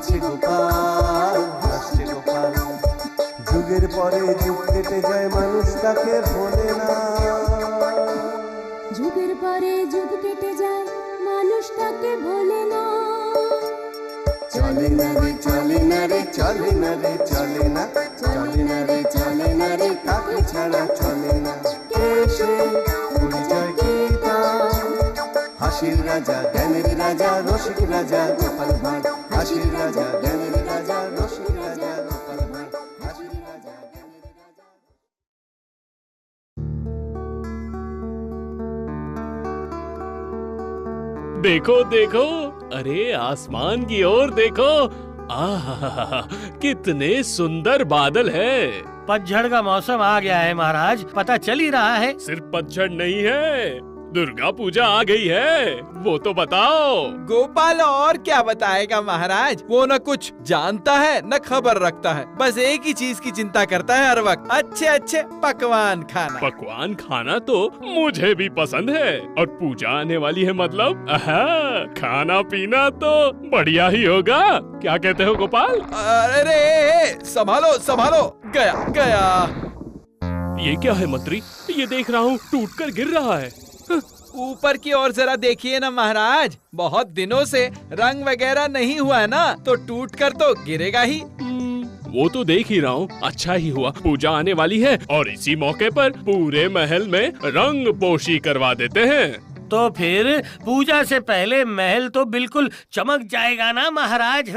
হাসছে গোপাল, হাসছে গোপাল। যুগের পরে যুগ কেটে যায়, মানুষ তাকে ভোলে না। যুগের পরে যুগ কেটে যায়, মানুষ তাকে ভোলে না। চলে না রে, চলে না রে, চলে না রে, চলে না, চলে না রে, চলে না রে, তাকে ছাড়া চলে না। কে সে? পরিচয় কি তার? হাসির রাজা, জ্ঞানের রাজা, রসিক রাজা গোপাল ভাঁড়। হাসির রাজা, জ্ঞানের রাজা, রসিক রাজা গোপাল ভাঁড়। হাসির রাজা, জ্ঞানের রাজা। देखो देखो, अरे आसमान की ओर देखो। आहा, कितने सुंदर बादल है। पतझड़ का मौसम आ गया है महाराज, पता चल ही रहा है। सिर्फ पतझड़ नहीं है, दुर्गा पूजा आ गई है, वो तो बताओ। गोपाल और क्या बताएगा महाराज, वो न कुछ जानता है न खबर रखता है, बस एक ही चीज की चिंता करता है हर वक्त, अच्छे अच्छे पकवान खाना। पकवान खाना तो मुझे भी पसंद है, और पूजा आने वाली है मतलब खाना पीना तो बढ़िया ही होगा। क्या कहते हो गोपाल? अरे संभालो संभालो, गया गया। ये क्या है मंत्री? ये देख रहा हूँ टूटकर गिर रहा है। ऊपर की ओर जरा देखिए ना महाराज, बहुत दिनों से रंग वगैरह नहीं हुआ है ना, तो टूट कर तो गिरेगा ही। वो तो देख ही रहा हूँ। अच्छा ही हुआ, पूजा आने वाली है और इसी मौके पर पूरे महल में रंग पोशी करवा देते हैं। तो फिर पूजा से पहले महल तो बिल्कुल चमक जाएगा ना महाराज।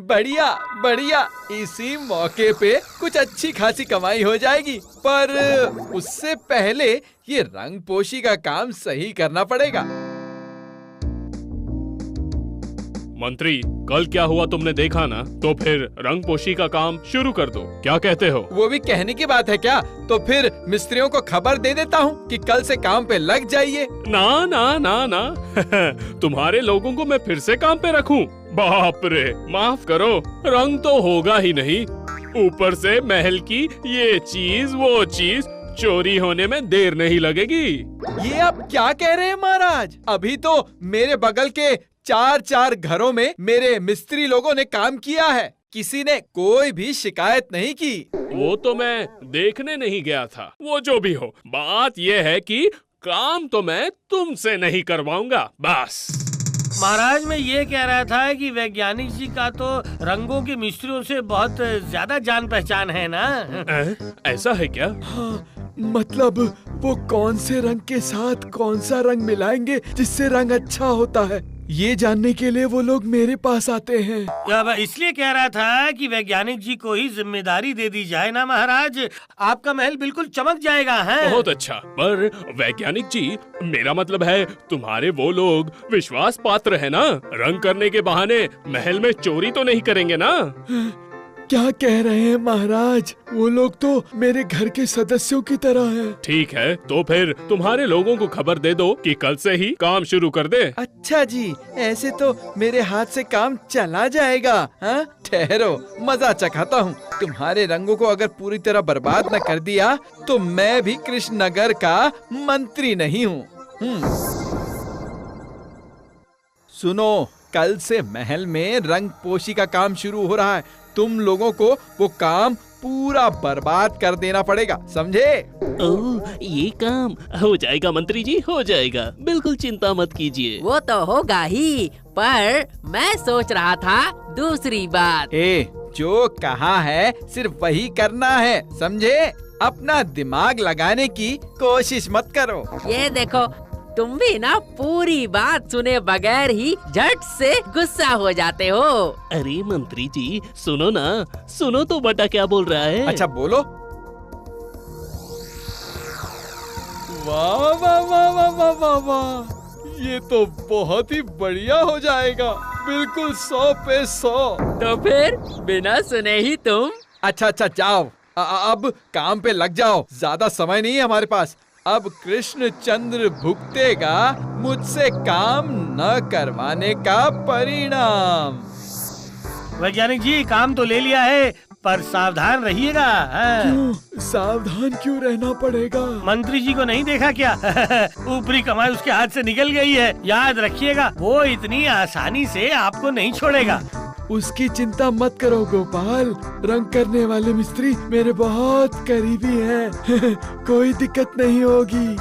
बढ़िया बढ़िया, इसी मौके पे कुछ अच्छी खासी कमाई हो जाएगी, पर उससे पहले ये रंग पोशी का काम सही करना पड़ेगा। मंत्री, कल क्या हुआ तुमने देखा ना, तो फिर रंग पोशी का काम शुरू कर दो। क्या कहते हो? वो भी कहने की बात है क्या? तो फिर मिस्त्रियों को खबर दे देता हूँ कि कल से काम पे लग जाइए। ना ना ना ना तुम्हारे लोगों को मैं फिर से काम पे रखूं? बाप रे, माफ करो, रंग तो होगा ही नहीं, ऊपर से महल की ये चीज वो चीज चोरी होने में देर नहीं लगेगी। ये आप क्या कह रहे हैं महाराज? अभी तो मेरे बगल के 4 घरों में मेरे मिस्त्री लोगों ने काम किया है, किसी ने कोई भी शिकायत नहीं की। वो तो मैं देखने नहीं गया था। वो जो भी हो, बात ये है कि काम तो मैं तुमसे नहीं करवाऊंगा बस। महाराज मैं ये कह रहा था कि वैज्ञानिक जी का तो रंगों के मिस्त्रियों से बहुत ज्यादा जान पहचान है ना। ऐसा है क्या? हाँ, मतलब वो कौन से रंग के साथ कौन सा रंग मिलाएंगे जिससे रंग अच्छा होता है, ये जानने के लिए वो लोग मेरे पास आते हैं। अब इसलिए कह रहा था कि वैज्ञानिक जी को ही जिम्मेदारी दे दी जाए ना महाराज, आपका महल बिल्कुल चमक जाएगा। है बहुत अच्छा, पर वैज्ञानिक जी, मेरा मतलब है तुम्हारे वो लोग विश्वास पात्र है ना, रंग करने के बहाने महल में चोरी तो नहीं करेंगे ना? क्या कह रहे हैं महाराज, वो लोग तो मेरे घर के सदस्यों की तरह हैं। ठीक है, तो फिर तुम्हारे लोगों को खबर दे दो कि कल से ही काम शुरू कर दे। अच्छा जी, ऐसे तो मेरे हाथ से काम चला जाएगा। हाँ, ठहरो, मजा चखाता हूँ। तुम्हारे रंगों को अगर पूरी तरह बर्बाद न कर दिया तो मैं भी कृष्णनगर का मंत्री नहीं हूँ। सुनो, कल से महल में रंग पोशी का काम शुरू हो रहा है, तुम लोगों को वो काम पूरा बर्बाद कर देना पड़ेगा, समझे? ओह, ये काम हो जाएगा मंत्री जी, हो जाएगा, बिल्कुल चिंता मत कीजिए। वो तो होगा ही, पर मैं सोच रहा था दूसरी बात। जो कहा है सिर्फ वही करना है, समझे? अपना दिमाग लगाने की कोशिश मत करो। ये देखो, तुम भी ना पूरी बात सुने बगैर ही झट से गुस्सा हो जाते हो। अरे मंत्री जी, सुनो ना, सुनो तो बटा क्या बोल रहा है। अच्छा बोलो। वाह वाह वाह वाह वाह वाह वाह, ये तो बहुत ही बढ़िया हो जाएगा, बिल्कुल 100 पे 100। तो फिर बिना सुने ही तुम? अच्छा जाओ, अब काम पे लग जाओ, ज्यादा समय नहीं है हमारे पास। अब कृष्णचंद्र भुगतेगा मुझसे काम न करवाने का परिणाम। वैज्ञानिक जी, काम तो ले लिया है, पर सावधान रहिएगा। क्यों? सावधान क्यों रहना पड़ेगा? मंत्री जी को नहीं देखा क्या? ऊपरी कमाई उसके हाथ से निकल गई है, याद रखिएगा, वो इतनी आसानी से आपको नहीं छोड़ेगा। उसकी चिंता मत करो गोपाल, रंग करने वाले मिस्त्री मेरे बहुत करीबी हैं। कोई दिक्कत नहीं होगी।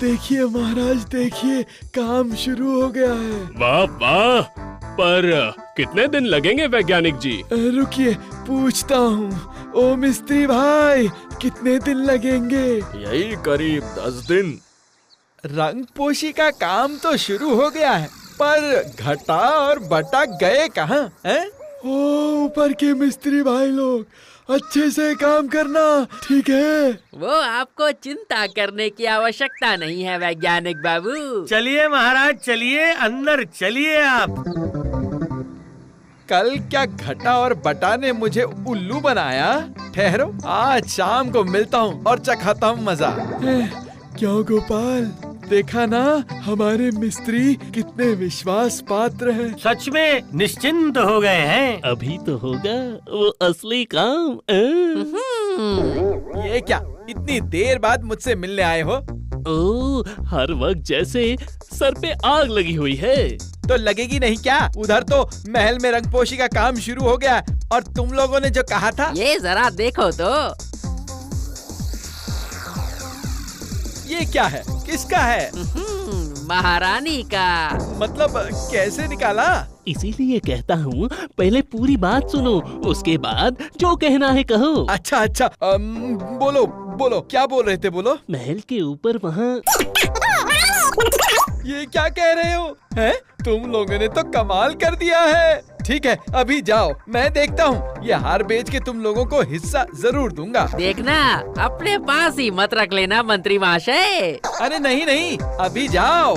देखिए महाराज, देखिए काम शुरू हो गया है। वाह वाह, पर कितने दिन लगेंगे वैज्ञानिक जी? रुकिए पूछता हूँ। ओ मिस्त्री भाई, कितने दिन लगेंगे? यही करीब 10 दिन। रंग पोशी का काम तो शुरू हो गया है, पर घटा और बटा गए कहाँ हैं? ओ ऊपर के मिस्त्री भाई लोग, अच्छे से काम करना, ठीक है? वो आपको चिंता करने की आवश्यकता नहीं है वैज्ञानिक बाबू। चलिए महाराज, चलिए अंदर चलिए आप। कल क्या घटा और बटा ने मुझे उल्लू बनाया? ठहरो, आज शाम को मिलता हूँ और चखाता हूँ मजा। क्यों गोपाल, देखा ना हमारे मिस्त्री कितने विश्वास पात्र हैं। सच में निश्चिंत हो गए हैं। अभी तो होगा वो असली काम। ये क्या इतनी देर बाद मुझसे मिलने आए हो? ओ, हर वक्त जैसे सर पे आग लगी हुई है। तो लगेगी नहीं क्या? उधर तो महल में रंगपोशी का काम शुरू हो गया और तुम लोगों ने जो कहा था। ये जरा देखो तो। ये क्या है? किसका है? महारानी का। मतलब कैसे निकाला? इसीलिए कहता हूँ पहले पूरी बात सुनो, उसके बाद जो कहना है कहो। अच्छा अच्छा, बोलो बोलो, क्या बोल रहे थे? बोलो। महल के ऊपर वहाँ। ये क्या कह रहे हो? हैं? तुम लोगों ने तो कमाल कर दिया है। ठीक है, अभी जाओ, मैं देखता हूँ। ये हार बेच के तुम लोगों को हिस्सा जरूर दूंगा। देखना, अपने पास ही मत रख लेना मंत्री महाशय। अरे नहीं नहीं, अभी जाओ।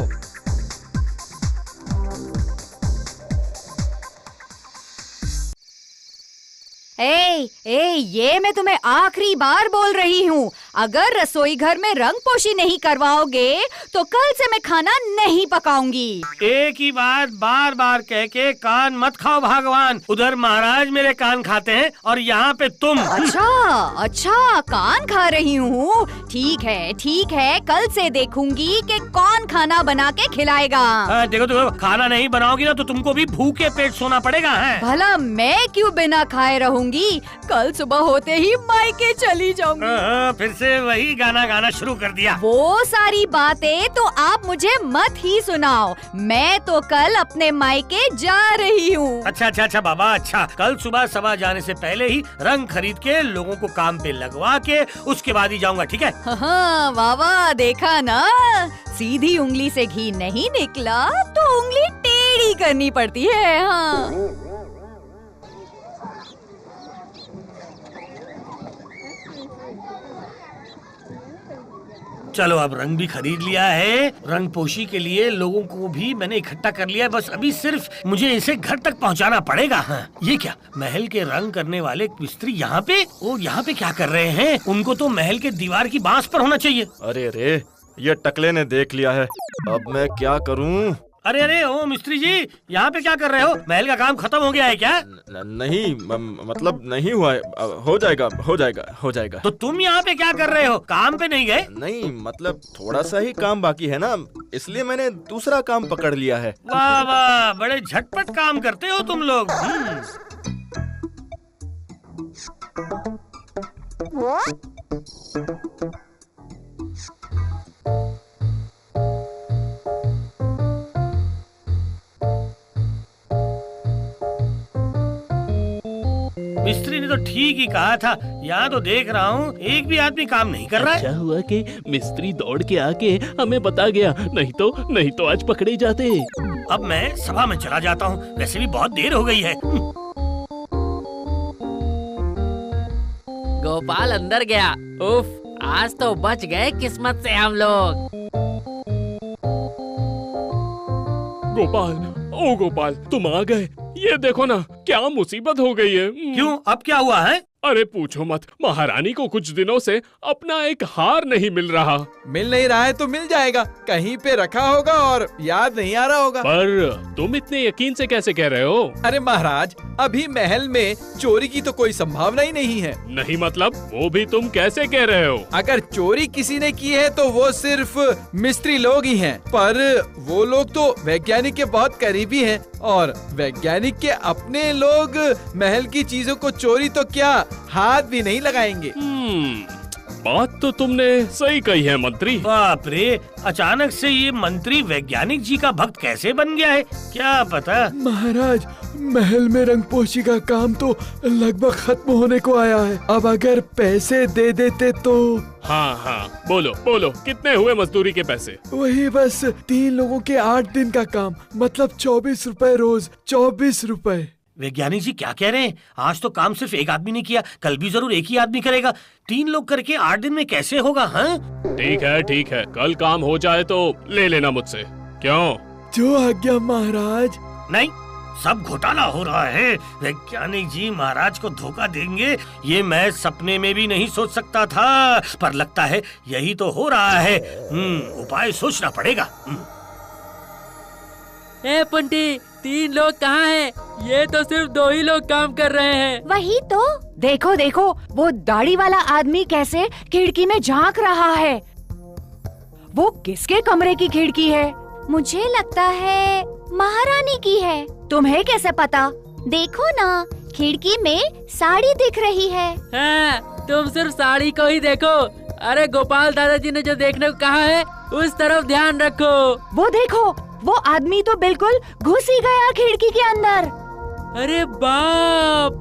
ये मैं तुम्हें आखिरी बार बोल रही हूँ, अगर रसोई घर में रंग पोशी नहीं करवाओगे तो कल से मैं खाना नहीं पकाऊंगी। एक ही बात बार बार कह के कान मत खाओ भगवान। उधर महाराज मेरे कान खाते हैं और यहाँ पे तुम। अच्छा, कान खा रही हूँ। ठीक है, कल से देखूंगी कि कौन खाना बना के खिलाएगा। देखो, खाना नहीं बनाओगी ना तो तुमको भी भूखे पेट सोना पड़ेगा है। भला मैं क्यों बिना खाए रहूंगी? कल सुबह होते ही मायके चली जाऊंगी। फिर से वही गाना गाना शुरू कर दिया। वो सारी बातें तो आप मुझे मत ही सुनाओ, मैं तो कल अपने मायके जा रही हूँ। अच्छा बाबा, अच्छा, कल सुबह सभा जाने से पहले ही रंग खरीद के लोगों को काम पे लगवा के उसके बाद ही जाऊंगा, ठीक है? हाँ वाह, देखा ना, सीधी उंगली से घी नहीं निकला तो उंगली टेढ़ी करनी पड़ती है। हाँ। चलो, अब रंग भी खरीद लिया है, रंग पोशी के लिए लोगों को भी मैंने इकट्ठा कर लिया है। बस अभी सिर्फ मुझे इसे घर तक पहुंचाना पड़ेगा। हाँ, ये क्या, महल के रंग करने वाले मिस्त्री यहाँ पे? वो यहाँ पे क्या कर रहे हैं? उनको तो महल के दीवार की बांस पर होना चाहिए। अरे, ये टकले ने देख लिया है, अब मैं क्या करूँ? अरे, ओ मिस्त्री जी, यहाँ पे क्या कर रहे हो? महल का काम खत्म हो गया है क्या? नहीं, मतलब नहीं हुआ है। हो जाएगा। तो तुम यहाँ पे क्या कर रहे हो? काम पे नहीं गए? नहीं, मतलब थोड़ा सा ही काम बाकी है ना, इसलिए मैंने दूसरा काम पकड़ लिया है। वाह, बड़े झटपट काम करते हो तुम लोग। मिस्त्री ने तो ठीक ही कहा था। यहाँ तो देख रहा हूँ एक भी आदमी काम नहीं कर रहा है। अच्छा हुआ कि मिस्त्री दौड़ के आके हमें बता गया, नहीं तो आज पकड़े जाते। अब मैं सभा में चला जाता हूँ, वैसे भी बहुत देर हो गई है। गोपाल अंदर गया। उफ, आज तो बच गए किस्मत से हम लोग। गोपाल, तुम आ गए। ये देखो ना, क्या मुसीबत हो गई है। क्यों, अब क्या हुआ है? अरे पूछो मत, महारानी को कुछ दिनों से अपना एक हार नहीं मिल रहा। मिल नहीं रहा है तो मिल जाएगा, कहीं पे रखा होगा और याद नहीं आ रहा होगा। पर तुम इतने यकीन से कैसे कह रहे हो? अरे महाराज, अभी महल में चोरी की तो कोई संभावना ही नहीं है। नहीं मतलब, वो भी तुम कैसे कह रहे हो? अगर चोरी किसी ने की है तो वो सिर्फ मिस्त्री लोग ही हैं, पर वो लोग तो वैज्ञानिक के बहुत करीबी हैं, और वैज्ञानिक के अपने लोग महल की चीजों को चोरी तो क्या हाथ भी नहीं लगाएंगे। बात तो तुमने सही कही है मंत्री। बाप रे, अचानक से ये मंत्री वैज्ञानिक जी का भक्त कैसे बन गया है, क्या पता। महाराज, महल में रंगपोशी का काम तो लगभग खत्म होने को आया है। अब अगर पैसे दे देते तो। हाँ, बोलो बोलो, कितने हुए मजदूरी के पैसे? वही बस 3 लोगों के 8 दिन का काम, मतलब 24 रुपए रोज। 24 रुपए। वैज्ञानिक जी क्या कह रहे हैं? आज तो काम सिर्फ एक आदमी ने किया, कल भी जरूर एक ही आदमी करेगा। 3 लोग करके 8 दिन में कैसे होगा? हाँ ठीक है, कल काम हो जाए तो ले लेना मुझसे। क्यों? जो आज्ञा महाराज। नहीं, सब घोटाला हो रहा है। वैज्ञानिक जी महाराज को धोखा देंगे, ये मैं सपने में भी नहीं सोच सकता था, पर लगता है यही तो हो रहा है। उपाय सोचना पड़ेगा। ए पंटी, 3 लोग कहाँ हैं? ये तो सिर्फ 2 ही लोग काम कर रहे हैं। वही तो, देखो देखो, वो दाढ़ी वाला आदमी कैसे खिड़की में झांक रहा है। वो किसके कमरे की खिड़की है? मुझे लगता है महारानी की है। तुम्हें कैसे पता? देखो ना, खिड़की में साड़ी दिख रही है। हाँ, तुम सिर्फ साड़ी को ही देखो। अरे गोपाल दादाजी ने जो देखने को कहा है उस तरफ ध्यान रखो। वो देखो, वो आदमी तो बिल्कुल घुस ही गया खिड़की के अंदर। अरे बाप,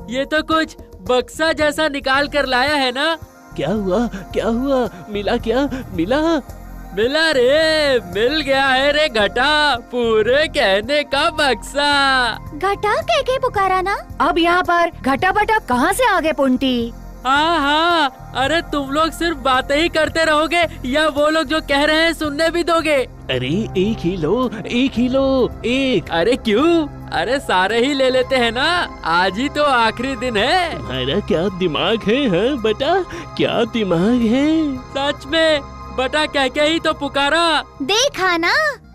ये तो कुछ बक्सा जैसा निकाल कर लाया है ना? क्या हुआ? मिला क्या? मिला रे, मिल गया है रे घटा, पूरे कहने का बक्सा। घटा कह के पुकारा ना? अब यहाँ पर घटा बटा कहाँ से आ गए पुंटी? हाँ, अरे तुम लोग सिर्फ बातें ही करते रहोगे या वो लोग जो कह रहे हैं सुनने भी दोगे? अरे एक ही लो। अरे क्यों? अरे सारे ही ले लेते हैं ना, आज ही तो आखिरी दिन है। तुम्हारा क्या दिमाग है? हाँ बेटा, क्या दिमाग है? सच में बटा कह के ही तो पुकारा। देखा ना?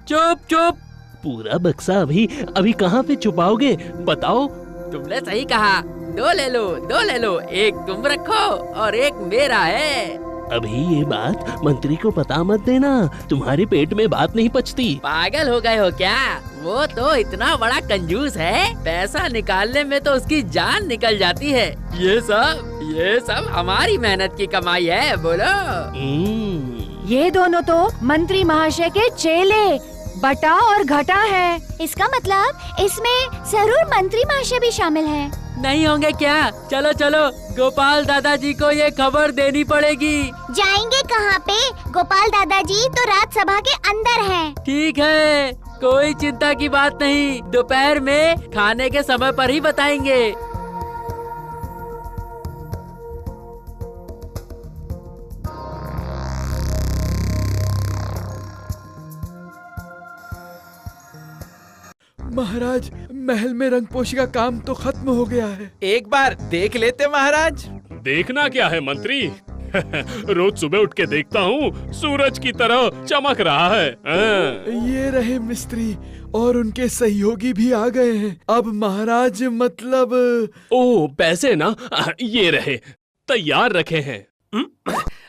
चुप। पूरा बक्सा अभी कहाँ पे छुपाओगे? बताओ। तुमने सही कहा, 2 ले लो, एक तुम रखो और एक मेरा है। अभी ये बात मंत्री को पता मत देना, तुम्हारे पेट में बात नहीं पचती। पागल हो गए हो क्या? वो तो इतना बड़ा कंजूस है, पैसा निकालने में तो उसकी जान निकल जाती है। ये सब हमारी मेहनत की कमाई है। बोलो। ये दोनों तो मंत्री महाशय के चेले बटा और घटा है। इसका मतलब इसमें जरूर मंत्री महाशय भी शामिल हैं। नहीं होंगे क्या? चलो, गोपाल दादाजी को ये खबर देनी पड़ेगी। जाएंगे कहाँ पे? गोपाल दादाजी तो राज्यसभा के अंदर हैं। ठीक है, कोई चिंता की बात नहीं, दोपहर में खाने के समय पर ही बताएंगे। महाराज, महल में रंगपोशी का काम तो खत्म हो गया है। एक बार देख लेते महाराज। देखना क्या है मंत्री? रोज सुबह उठ के देखता हूँ, सूरज की तरह चमक रहा है। ये रहे मिस्त्री और उनके सहयोगी भी आ गए हैं। अब महाराज मतलब। ओ पैसे ना, ये रहे, तैयार रखे हैं।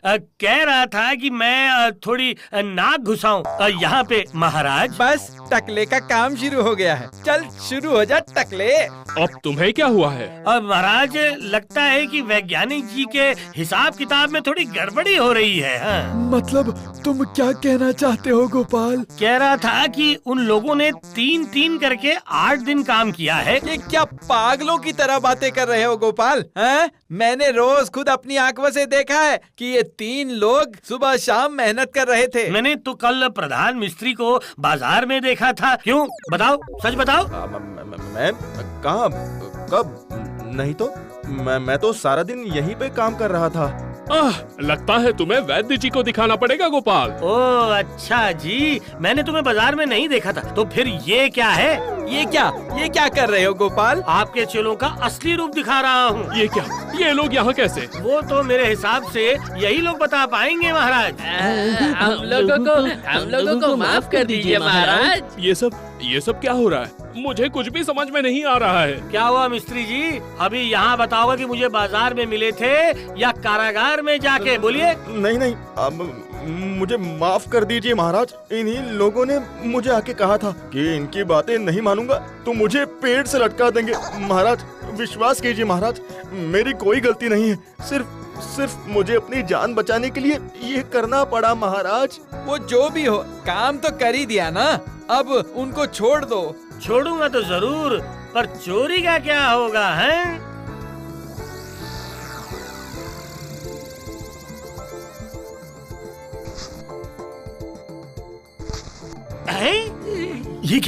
कह रहा था कि मैं थोड़ी नाक घुसाऊं यहाँ पे महाराज। बस टकले का काम शुरू हो गया है, चल शुरू हो जा टकले। अब तुम्हें क्या हुआ है? अब महाराज लगता है कि वैज्ञानिक जी के हिसाब किताब में थोड़ी गड़बड़ी हो रही है। हाँ। मतलब तुम क्या कहना चाहते हो गोपाल? कह रहा था कि उन लोगों ने 3 करके 8 दिन काम किया है। ये क्या पागलों की तरह बातें कर रहे हो गोपाल? हैं? मैंने रोज खुद अपनी आंखों से देखा है कि ये 3 लोग सुबह शाम मेहनत कर रहे थे। मैंने तो कल प्रधान मिस्त्री को बाजार में देखा था। क्यों? बताओ, सच बताओ। मैं कहाँ, कब? नहीं तो मैं तो सारा दिन यहीं पे काम कर रहा था। लगता है तुम्हें वैद्य जी को दिखाना पड़ेगा गोपाल। ओह अच्छा जी, मैंने तुम्हें बाजार में नहीं देखा था। तो फिर ये क्या है? ये क्या कर रहे हो गोपाल? आपके चेलों का असली रूप दिखा रहा हूँ। ये क्या? ये लोग यहाँ कैसे? वो तो मेरे हिसाब से यही लोग बता पाएंगे महाराज। हम लोगों को माफ कर दीजिए महाराज। ये सब क्या हो रहा है? मुझे कुछ भी समझ में नहीं आ रहा है। क्या हुआ मिस्त्री जी? अभी यहाँ बताओगे कि मुझे बाजार में मिले थे या कारागार में जाके? बोलिए। नहीं, मुझे माफ कर दीजिए महाराज। इन्हीं लोगों ने मुझे आके कहा था कि इनकी बातें नहीं मानूंगा तो मुझे पेड़ से लटका देंगे। महाराज विश्वास कीजिए महाराज, मेरी कोई गलती नहीं है। सिर्फ मुझे अपनी जान बचाने के लिए ये करना पड़ा महाराज। वो जो भी हो, काम तो कर ही दिया ना, अब उनको छोड़ दो। छोड़ूंगा तो जरूर, पर चोरी का क्या होगा हैं? ये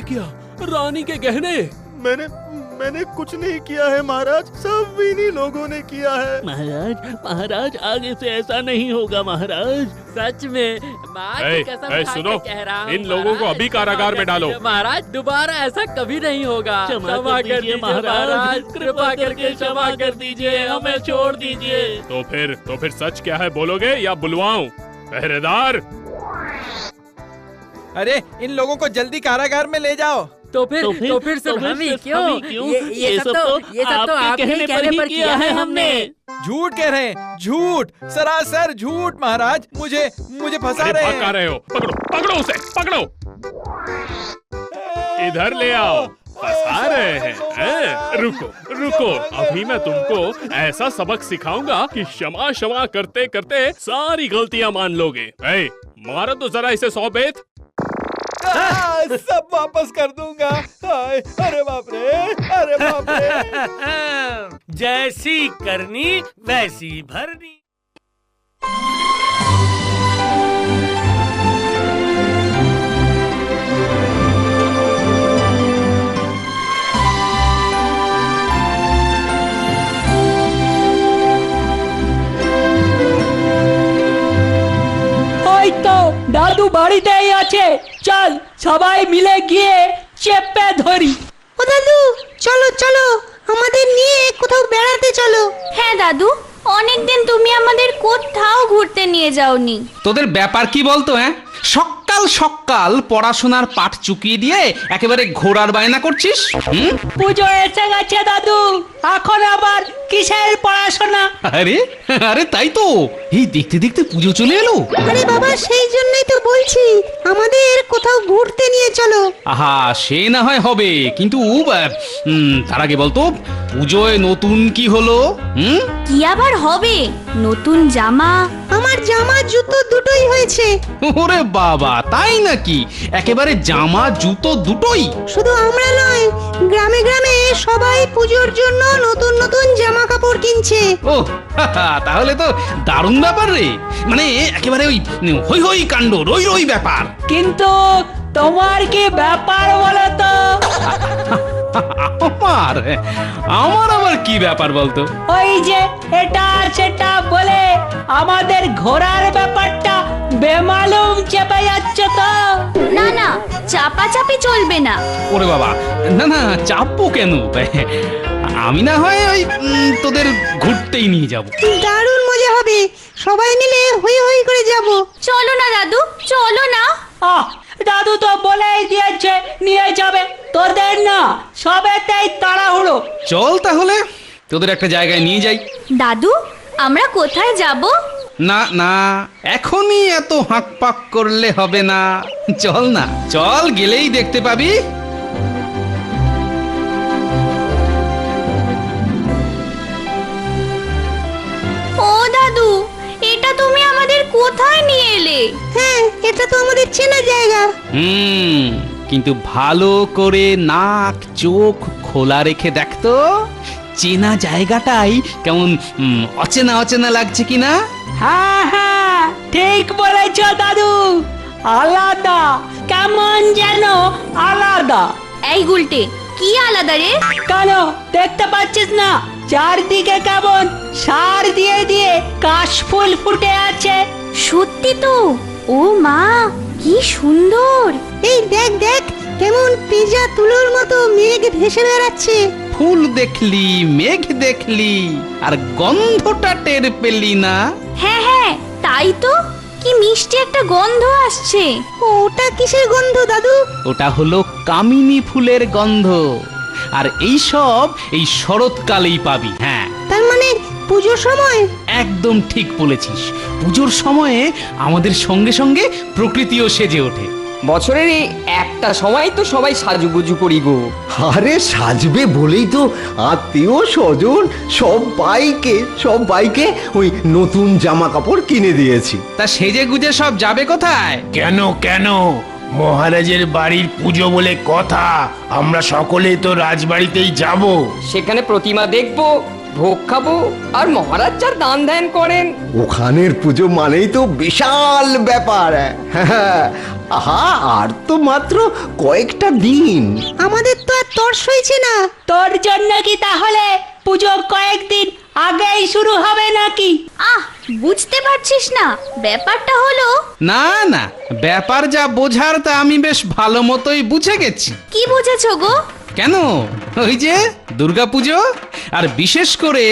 क्या? रानी के गहने? मैंने कुछ नहीं किया है महाराज, सब इन्हीं लोगों ने किया है। महाराज आगे से ऐसा नहीं होगा महाराज। सच में माँ की कसम खा के सुनो, कह रहा हूँ इन लोगों को अभी कारागार में डालो। महाराज दोबारा ऐसा कभी नहीं होगा। क्षमा कर दीजिए महाराज, कृपा करके क्षमा कर दीजिए, हमें छोड़ दीजिए। तो फिर सच क्या है बोलोगे या बुलवाऊं पहरेदार? अरे इन लोगों को जल्दी कारागार में ले जाओ। तो फिर सिर्फ हम ही क्यों? ये सब तो आपके कहने पर किया है हमने। झूठ कह रहे हैं, झूठ, सरासर झूठ महाराज। मुझे फंसा रहे हैं। भगा रहे हो। पकड़ो उसे, पकड़ो। इधर ले आओ, फंसा रहे हैं। रुको, अभी मैं तुमको ऐसा सबक सिखाऊंगा कि क्षमा करते करते सारी गलतियां मान लोगे। मारो तो जरा इसे 100 बेत। सब वापस कर दूंगा। अरे बाप रे। जैसी करनी वैसी भरनी। ওই তো দাদু বাড়িতেই আছে, চল সবাই মিলে গিয়ে চেপে ধরি। ও দাদু, চলো আমাদের নিয়ে কোথাও বেড়াতে চলো। হ্যাঁ দাদু, অনেকদিন তুমি আমাদের কোথাও ঘুরতে নিয়ে যাওনি। তোদের ব্যাপার কি বলতো? সকাল পড়াশোনার পাঠ চুকিয়ে দিয়ে একেবারে ঘোড়ার বায়না করছিস। পুজো এসে গেছে দাদু, এখন আবার কিসের পড়াশোনা? আরে তাই তো, এই দেখতে দেখতে পুজো চলে এলো। আরে বাবা, সেই জন্যই তো বলছি আমাদের কোথাও ঘুরতে নিয়ে চলো। আহা, সে না হয় হবে, কিন্তু তার আগে বলতো পুজোয় নতুন কি হলো? কি আবার হবে? নতুন জামা। আমার জামা জুতো দুটোই হয়েছে। ওরে বাবা, তাই নাকি? একেবারে জামা জুতো দুটোই? শুধু আমরা নয়, গ্রামে গ্রামে সবাই পুজোর জন্য নতুন জামা কাপড় কিনছে। ও তাহলে তো দারুণ ব্যাপার রে, মানে একেবারে ওই হই হই কাণ্ড, রই ব্যাপার। কিন্তু তোমার কি ব্যাপার বলো তো? আমার আবার কি ব্যাপার বলতো? ওই যে এটা সেটা বলে আমাদের ঘোরার ব্যাপারটা বেমালুম চেপে যাচ্ছে তো। না, চাপাচাপি চলবে না। ওরে বাবা, না চাপবো কেন? আমি না হয় ওই তোদের ঘুরতেই নিয়ে যাব। দারুণ মজা হবে, সবাই মিলে হই হই করে যাব। চলো না দাদু, চলো না। দাদু তো বলেই দিয়েছে নিয়ে যাবে, তোদের না সবেতেই তাড়াহুড়ো। চল তাহলে তোদের একটা জায়গায় নিয়ে যাই। দাদু, আমরা কোথায় যাব? না এখনই এত হাঁক পাক করলে হবে না। চল গেলেই দেখতে পাবি। ও দাদু, এটা তুমি আমাদের কোথায় নিয়ে এলে? হ্যাঁ, এটা তো আমাদের চেনা জায়গা। কিন্তু ভালো করে নাক চোখ খোলা রেখে দেখতো চেনা জায়গাটাই কেমন অচেনা লাগছে কিনা। হ্যাঁ, ঠিক বলেছ দাদু, আলাদা, কেমন যেন আলাদা। এই গুলটে, কি আলাদা রে? কেন দেখতে পাচ্ছিস না চারদিকে কেমন সার দিয়ে দিয়ে কাশফুল ফুটে আছে? সত্যি তো। ও মা, কি সুন্দর। এই দেখ কেমন পিজা তুলোর মতো মেঘ ভেসে বেড়াচ্ছে। ফুল দেখলি, মেঘ দেখলি, আর গন্ধটা টের পেলি না? হ্যাঁ হ্যাঁ, তাই তো। কি মিষ্টি একটা গন্ধ আসছে। ওটা কিসের গন্ধ দাদু? ওটা হলো কামিনী ফুলের গন্ধ। আর এই সব এই শরৎকালেই পাবি। হ্যাঁ, তার মানে পুজোর সময়? একদম ঠিক বলেছিস। পুজোর সময়ে আমাদের সঙ্গে সঙ্গে প্রকৃতিও সেজে ওঠে। বছরের এই একটা সময় তো সবাই সাজুগুজু করি গো। আরে সাজবে বলেই তো আত্মীয় স্বজন সবাইকে ওই নতুন জামা কাপড় কিনে দিয়েছি। তা সেজে গুজে সব যাবে কোথায়? কেন কেন, মহারাজের বাড়ির পুজো বলে কথা, আমরা সকলেই তো রাজবাড়িতেই যাব। সেখানে প্রতিমা দেখবো, ভোগ খাবো, আর মহারাজ যার দান ধ্যান করেন। ওখানের পুজো মানেই তো বিশাল ব্যাপার। হ্যাঁ, আহা, আর তো মাত্র কয়েকটা দিন। আমাদের তো আর তর সইছে না। তোর জন্য কি তাহলে পুজো কয়েকদিন আগেই শুরু হবে নাকি? বুঝতে পারছিস না ব্যাপারটা হলো? না না, ব্যাপার যা বোঝার তা আমি বেশ ভালো মতোই বুঝে গেছি। কি বুঝেছো গো? কেন, ওই যে দুর্গাপুজো, আর বিশেষ করে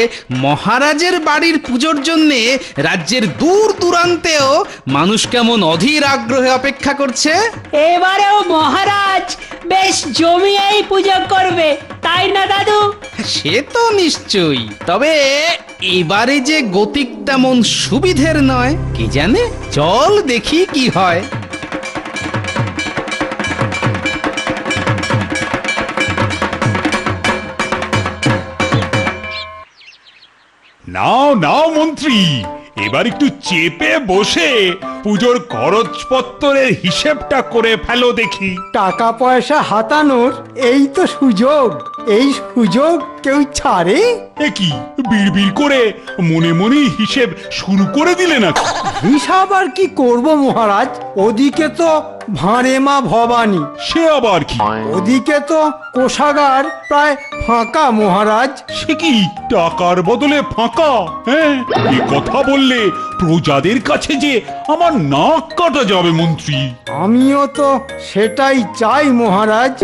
মহারাজের বাড়ির পুজোর জন্যে রাজ্যের দূর দূরান্তেও মানুষ কেমন অধীর আগ্রহে অপেক্ষা করছে। এবারেও মহারাজ বেশ জমিয়েই পুজো করবে, তাই না দাদু? সে তো নিশ্চয়ই, তবে এবারে যে গতিক তেমন সুবিধের নয়, কি জানে। চল দেখি কি হয়। নাও নাও মন্ত্রী, এবার একটু চেপে বসে পুজোর খরচপত্রের হিসেবটা করে ফেলো দেখি। টাকা পয়সা হাতানোর এই তো সুযোগ, এই সুযোগ কেউ ছাড়ে? এ কি বিড়বিড় করে মনে মনে হিসেব শুরু করে দিলে নাকি? হিসাব আর কি করব মহারাজ, ওদিকে তো ভাঁড়ে মা ভবানী, সে আবার কি? ওদিকে তো কোষাগার প্রায় ফাঁকা মহারাজ। সে কি টাকার বদলে ফাঁকা? হ্যাঁ, এ কথা বললে প্রজাদের কাছে যে আমার নাক কাটা যাবে মন্ত্রী। আমিও তো সেটাই চাই মহারাজ।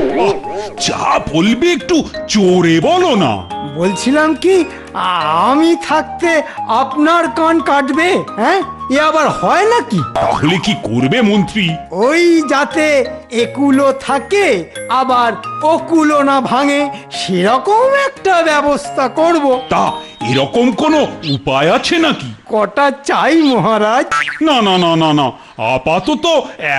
যা বলবে একটু জোরে বলো না। বলছিলাম কি, আমি থাকতে আপনার কান কাটবে? হ্যাঁ, এ আবার হয় নাকি? তাহলে কি করবে মন্ত্রী? ওই যাতে একুলো থাকে আবার ওকুলো না ভাঙে, সেরকম একটা ব্যবস্থা করব। তা এরকম কোনো উপায় আছে নাকি? কটা চাই মহারাজ? না না না না না, আপাতত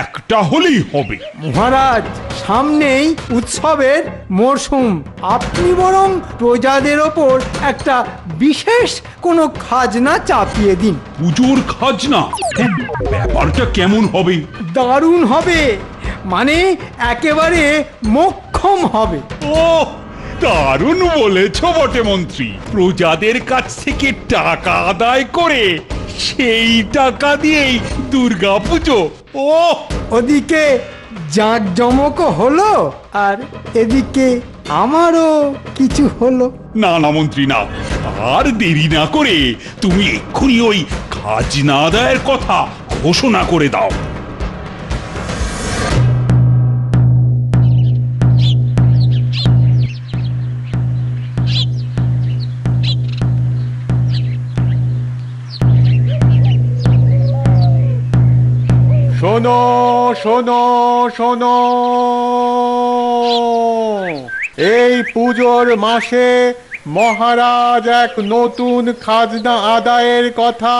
একটা হলেই হবে। মহারাজ, সামনেই উৎসবের মরশুম, আপনি বরং প্রজাদের ওপর একটা বিশেষ কোনো খাজনা চাপিয়ে দিন। পুজোর খাজনা? ব্যাপারটা কেমন হবে? দারুণ হবে, মানে একেবারে মোক্ষম হবে। ও, দারুণ বলেছ বটে মন্ত্রী। প্রজাদের কাছ থেকে টাকা আদায় করে সেই টাকা দিয়েই দুর্গা পুজো। ও, ওদিকে জাঁকজমকও হলো, আর এদিকে আমারও কিছু হলো। না না মন্ত্রী না, আর দেরি না করে তুমি এক্ষুনি ওই খাজনা আদায়ের কথা ঘোষণা করে দাও। শোনো শোনো শোনো, এই পুজোর মাসে মহারাজ এক নতুন খাজনা আদায়ের কথা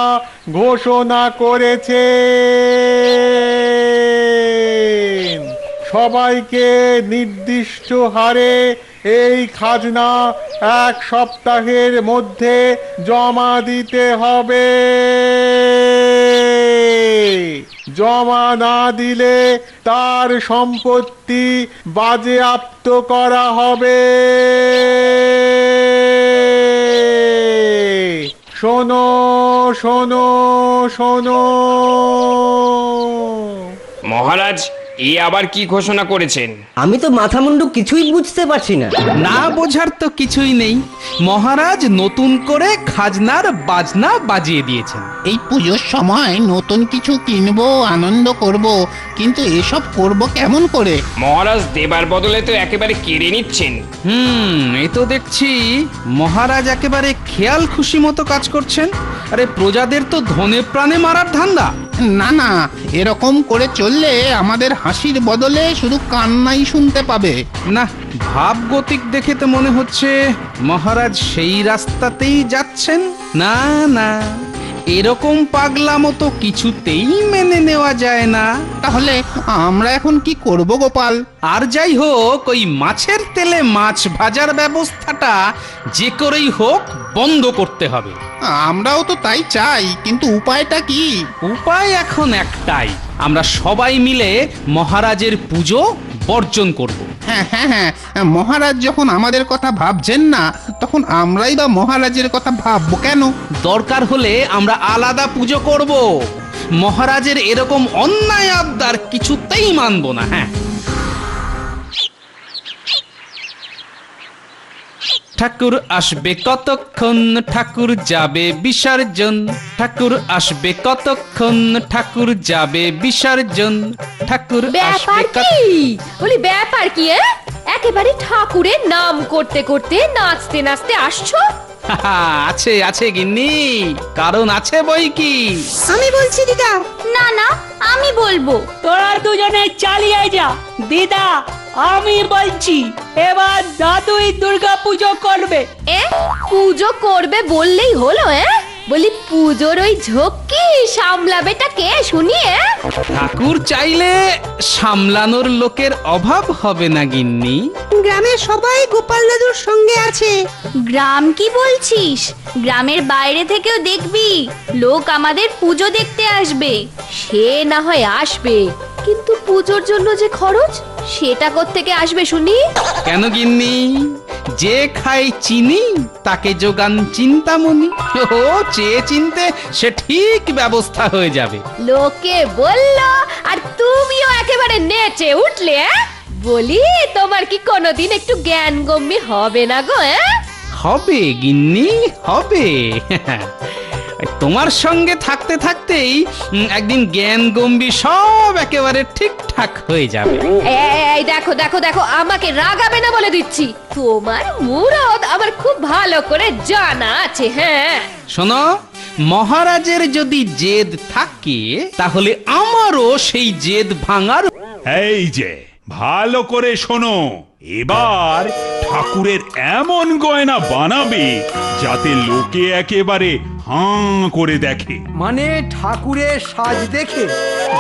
ঘোষণা করেছে। সবাইকে নির্দিষ্ট হারে এই খাজনা 1 সপ্তাহের মধ্যে জমা দিতে হবে। জমা না দিলে তার সম্পত্তি বাজেয়াপ্ত করা হবে। শোনো শোনো শোনো। মহারাজ, এ আবার কি ঘোষণা করেছেন? আমি তো মাথা মুন্ডু কিছুই বুঝতে পারছি না। না বোঝার তো কিছুই নেই, মহারাজ নতুন করে খাজনার বাজনা বাজিয়ে দিয়েছেন। এই পুজোর সময় নতুন কিছু কিনবো, আনন্দ করব, কিন্তু এসব করব কেমন করে? মহারাজ দেবার বদলে তো একেবারে কেড়ে নিচ্ছেন। এ তো দেখছি মহারাজ একেবারে খেয়াল খুশি মতো কাজ করছেন। আরে প্রজাদের তো ধনে প্রাণে মারার ধান্দা। না না, এরকম করে চললে আমাদের হাসির বদলে শুধু কান্নাই শুনতে পাবে। না, ভাবগতিক দেখে তো মনে হচ্ছে মহারাজ সেই রাস্তাতেই যাচ্ছেন। না না, এরকম পাগলামো তো কিছুতেই মেনে নেওয়া যায় না। তাহলে আমরা এখন কি করব গোপাল? আর যাই হোক, ওই মাছের তেলে মাছ ভাজার ব্যবস্থাটা যে করেই হোক বন্ধ করতে হবে। আমরাও তো তাই চাই, কিন্তু উপায়টা কি? উপায় এখন একটাই, আমরা সবাই মিলে মহারাজের পুজো বর্জন করব। হ্যাঁ হ্যাঁ হ্যাঁ, মহারাজ যখন আমাদের কথা ভাবছেন না, তখন আমরাই বা মহারাজের কথা ভাববো কেন? দরকার হলে আমরা আলাদা পুজো করব। মহারাজের এরকম অন্যায় আবদার কিছুতেই মানব না। হ্যাঁ, ঠাকুর আসবে কতক্ষণ, ঠাকুর যাবে বিসর্জন। ঠাকুর আসবে কতক্ষণ, ঠাকুর যাবে বিসর্জন। ঠাকুর ব্যাপার কি? বলি ব্যাপার কি? একেবারে ঠাকুরের নাম করতে করতে নাচতে নাচতে আসছো? আছে আছে গিন্নি, কারণ আছে বই কি। আমি বলছি দিদা। না না, আমি বলবো। তোরা দুজনে চালিয়ে যা। দিদা, আমি বলছি, এবার দাদুই দুর্গা পুজো করবে। পুজো করবে বললেই হলো? বলি পুজোর ওই ঝক্কি সামলাবেটা কে শুনি? ঠাকুর চাইলে সামলানোর লোকের অভাব হবে না গিন্নি। গ্রামের সবাই গোপাল দাদুর সঙ্গে আছে। গ্রাম কি বলছিস? গ্রামের বাইরে থেকেও দেখবি লোক আমাদের পুজো দেখতে আসবে। সে না হয় আসবে, কিন্তু পুজোর জন্য যে খরচ, সেটা কোত্থেকে আসবে শুনি? কেন গিন্নি, যে খায় চিনি তাকে যোগান চিন্তামণি। ও চেয়ে চিনতে সে ঠিক ব্যবস্থা হয়ে যাবে। লোকে বললো আর তুমিও একেবারে নেচে উঠলে। বলি তোমার কি কোনোদিন একটু জ্ঞান গম্যি হবে না গো? হবে গিন্নি, হবে। তোমার সঙ্গে থাকতে থাকতেই একদিন জ্ঞান গম্ভীর সব একেবারে ঠিকঠাক হয়ে যাবে। এই দেখো দেখো দেখো, আমাকে রাগাবে না বলে দিচ্ছি। তোমার মুরদ আমার খুব ভালো করে জানা আছে। হ্যাঁ শোনো, মহারাজের যদি জেদ থাকে তাহলে আমারও সেই জেদ ভাঙার। এই যে ভালো করে শোনো, এবার ঠাকুরের এমন গয়না বানাবে যাতে লোকে একেবারে হাঁ করে দেখে। মানে ঠাকুরের সাজ দেখে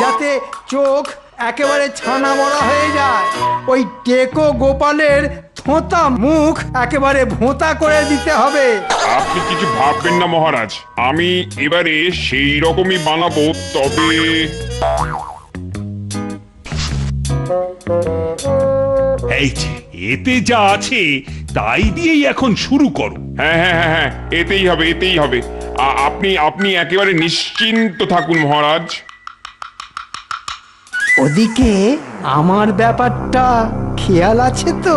যাতে চোখ একেবারে ছানা বড়া হয়ে যায়। ওই টেকো গোপালের থোঁতা মুখ একেবারে ভোঁতা করে দিতে হবে। আপনি কিছু ভাববেন না মহারাজ, আমি এবারে সেই রকমই বানাবো। তবে এই যে এতে যা আছে তাই দিয়েই এখন শুরু করো। হ্যাঁ হ্যাঁ হ্যাঁ হ্যাঁ, এতেই হবে, এতেই হবে। আপনি একেবারে নিশ্চিন্ত থাকুন মহারাজ। ওদিকে আমার ব্যাপারটা খেয়াল আছে তো?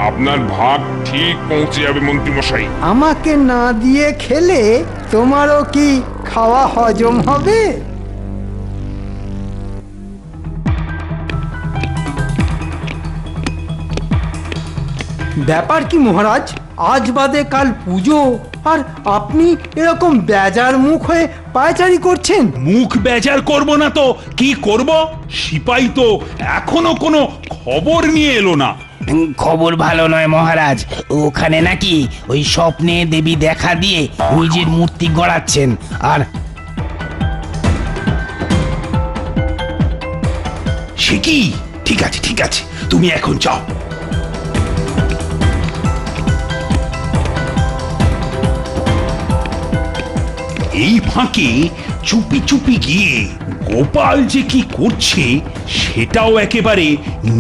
আপনার ভাগ ঠিক পৌঁছে যাবে মন্ত্রী মশাই। আমাকে না দিয়ে খেলে তোমারও কি খাওয়া হজম হবে? ব্যাপার কি মহারাজ, আজ বাদে কাল পুজো, আর আপনি এরকম বেজার মুখ হয়ে পায়চারি করছেন। মুখ বেজার করব না তো কি করব? সিপাই তো এখনো কোনো খবর নিয়ে এলো না। খবর ভালো নয় মহারাজ, ওখানে নাকি ওই স্বপ্নে দেবী দেখা দিয়ে নিজের মূর্তি গড়াচ্ছেন। আর সে কি? ঠিক আছে ঠিক আছে, তুমি এখন যাও। এই ফাঁকে চুপি চুপি গিয়ে গোপাল যে কি করছে সেটাও একেবারে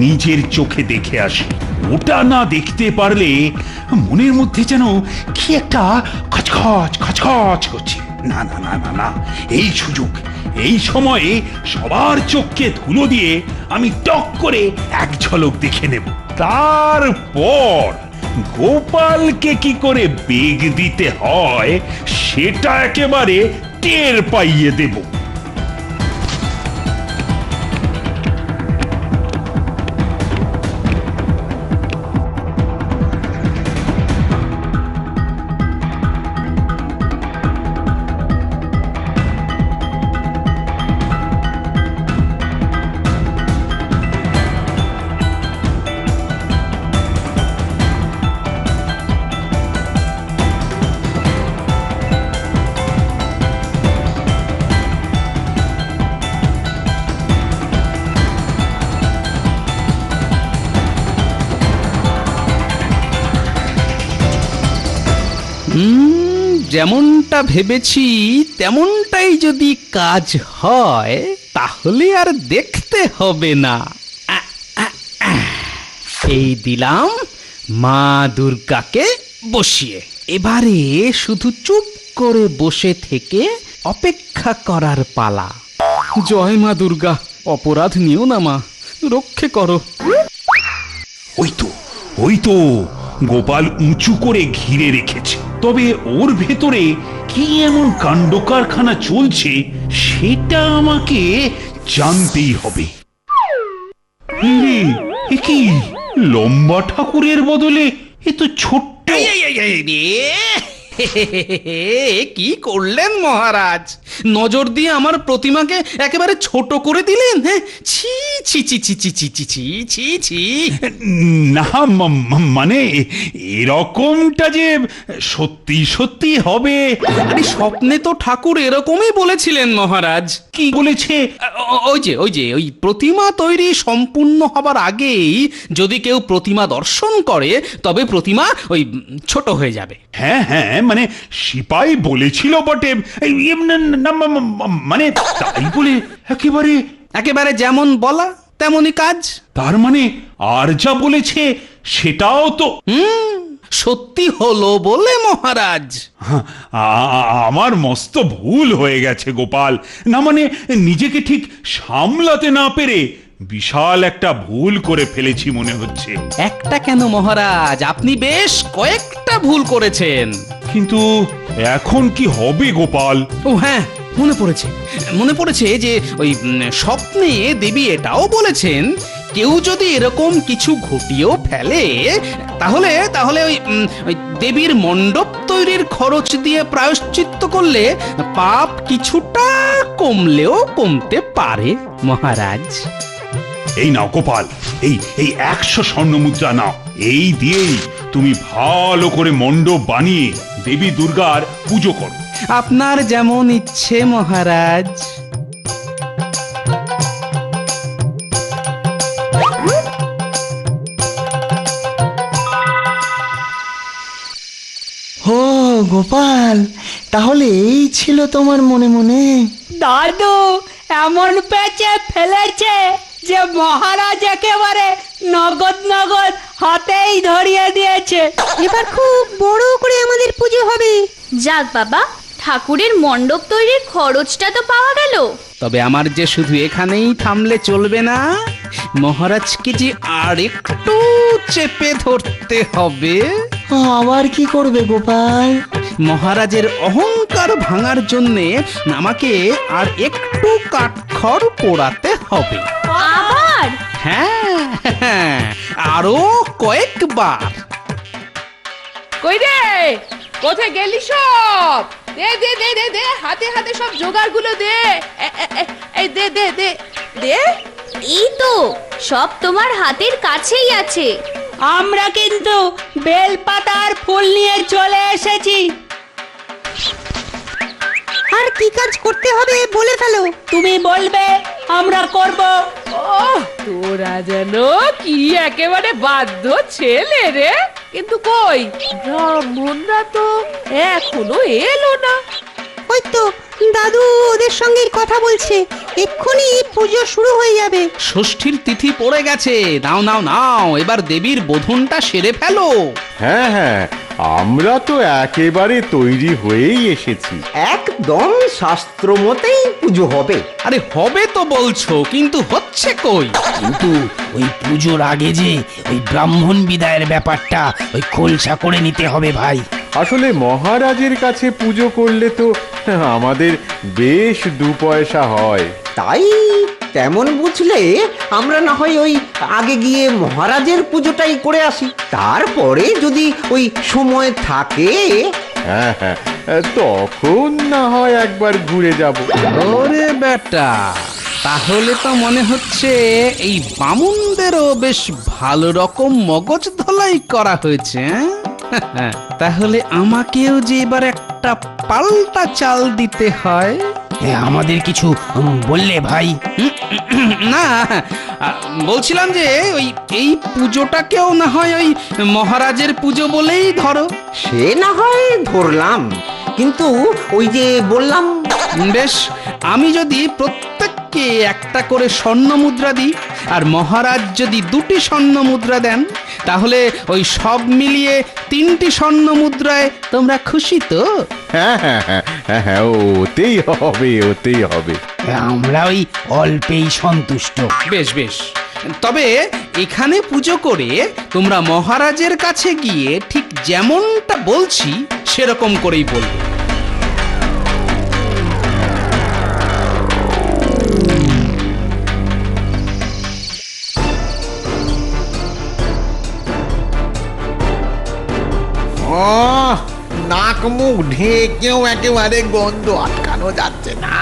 নিজের চোখে দেখে আসে। ওটা না দেখতে পারলে মনের মধ্যে যেন কি একটা খচখচ খচখচ করছে। না না না না না, এই সুযোগ, এই সময়ে সবার চোখকে ধুলো দিয়ে আমি টক করে এক ঝলক দেখে নেব। তারপর গোপালকে কি করে বেগ দিতে হয় সেটা একেবারে টের পাইয়ে দেব। যেমনটা ভেবেছি তেমনটাই যদি কাজ হয় তাহলে আর দেখতে হবে না। এই দিলাম মা দুর্গাকে বসিয়ে, এবারে শুধু চুপ করে বসে থেকে অপেক্ষা করার পালা। জয় মা দুর্গা, অপরাধ নিও না মা, রক্ষে করো। ওই তো গোপাল উঁচু করে ঘিরে রেখেছে, তবে ওর ভেতরে কি এমন কাণ্ড কারখানা চলছে সেটা আমাকে জানতেই হবে। এ কি লম্বা ঠাকুরের বদলে এ তো ছোট্ট। কি করলেন মহারাজ, নজর দিয়ে আমার প্রতিমাকে একেবারে ছোট করে দিলেন। হ্যাঁ, ছি ছি ছি ছি ছি ছি ছি ছি ছি ছি। না মানে এরকমটা যে সত্যি সত্যি হবে। আরে স্বপ্নে তো ঠাকুর এরকমই বলেছিলেন মহারাজ। কি বলেছে? ওই যে ওই প্রতিমা তৈরি সম্পূর্ণ হবার আগেই যদি কেউ প্রতিমা দর্শন করে তবে প্রতিমা ওই ছোট হয়ে যাবে। হ্যাঁ হ্যাঁ, মানে সিপাই বলেছিল বটে, মানে তাই বলে একেবারে যেমন বলা তেমনই কাজ। তার মানে আর যা বলেছে সেটাও তো সত্যি হলো বলে মহারাজ। আমার মস্ত ভুল হয়ে গেছে গোপাল, না মানে নিজেকে ঠিক সামলাতে না পেরে বিশাল একটা ভুল করে ফেলেছি মনে হচ্ছে। একটা কেন মহারাজ, আপনি বেশ কয়েকটা ভুল করেছেন। কিন্তু এখন কি হবে গোপাল? ও হ্যাঁ, মনে পড়েছে যে ওই স্বপ্নে দেবী এটাও বলেছেন কেউ যদি এরকম কিছু ঘটিয়েও ফেলে তাহলে ওই দেবীর মণ্ডপ তৈরির খরচ দিয়ে প্রায়শ্চিত্ত করলে পাপ কিছুটা কমলেও কমতে পারে মহারাজ। এই নাও গোপাল, এই 100 স্বর্ণ মুদ্রা নাও। এই দিয়েই তুমি ভালো করে মণ্ডপ বানিয়ে দেবী দুর্গার পুজো করো। আপনার যেমন ইচ্ছে মহারাজ। ও গোপাল, তাহলে এই ছিল তোমার মনে মনে? দাদু এমন পেঁচে ফেলেছে যে মহারাজ একেবারে নগদ নগদ হাতেই ধরিয়ে দিয়েছে। এবার খুব বড় করে আমাদের পুজো হবে। যাক বাবা, ঠাকুরের মণ্ডপ তৈরির খরচটা তো পাওয়া গেল। তবে আমার যে শুধু এখানেই থামলে চলবে না, মহারাজকে যে আর একটু চেপে ধরতে হবে। আবার কি করবে গোপাল? মহারাজের অহংকার ভাঙার জন্যে আমাকে আর একটু কাঠখড় পোড়াতে হবে। আবার? হ্যাঁ, আরো কয়েকবার। কই রে, কোথায় গেলি সব? দে দে দে দে দে, হাতে হাতে সব জোগাড়গুলো দে। এই দে দে দে দে। এই তো সব তোমার হাতের কাছেই আছে। আমরা কিন্তু বেলপাতার ফুল নিয়ে চলে এসেছি। আর কি কাজ করতে হবে বলে ফেলো। তুমি বলবে, আমরা করব। তোরা যেন কি একেবারে বাধ্য ছেলে রে। কিন্তু কই ব্রাহ্মণরা তো এখনো এলো না। ওই তো দাদু ওদের সঙ্গে কথা বলছে, এক্ষুনি পুজো শুরু হয়ে যাবে। ষষ্ঠীর তিথি পড়ে গেছে, নাও নাও নাও, এবার দেবীর বোধনটা সেরে ফেলো। হ্যাঁ হ্যাঁ, আমরা তো একেবারে তৈরি হয়েই এসেছি। একদম শাস্ত্র মতেই পুজো হবে। আরে হবে তো বলছো, কিন্তু হচ্ছে কই? কিন্তু ওই পুজোর আগে যে ওই ব্রাহ্মণ বিদায়ের ব্যাপারটা ওই খোলসা করে নিতে হবে ভাই। আসলে মহারাজের কাছে পুজো করলে তো আমাদের বেশ 2 পয়সা হয়। তাই তেমন বুঝলে আমরা না হয় ওই আগে গিয়ে মহারাজের পুজোটাই করে আসি, তারপরে যদি ওই সময় থাকে। হ্যাঁ হ্যাঁ, তখন না হয় একবার ঘুরে যাব। ওরে বেটা, তাহলে তো মনে হচ্ছে এই বামুনদেরও বেশ ভালো রকম মগজ ধলাই করা হয়েছে। হ্যাঁ? তাহলে আমাকেও যে এবার একটা পাল্টা চাল দিতে হয়। আমাদের কিছু বললে ভাই? না, বলছিলাম যে ওই এই পুজোটাকেও না হয় ওই মহারাজের পুজো বলেই ধরো। সে না হয় ধরলাম, কিন্তু ওই যে বললাম। বেশ, আমি যদি প্রত্যেককে একটা করে স্বর্ণ মুদ্রা দিই আর মহারাজ যদি 2টি স্বর্ণ মুদ্রা দেন, তাহলে ওই সব মিলিয়ে 3টি স্বর্ণ মুদ্রায় তোমরা খুশি তো? হ্যাঁ হ্যাঁ হ্যাঁ হ্যাঁ হ্যাঁ, ওতেই হবে, ওতেই হবে। আমরা ওই অল্পেই সন্তুষ্ট। বেশ বেশ, তবে এখানে পুজো করে তোমরা মহারাজের কাছে গিয়ে ঠিক যেমনটা বলছি সেরকম করেই বলবে। নাক মুখ ঢেকেও একেবারে গন্ধ আটকানো যাচ্ছে না।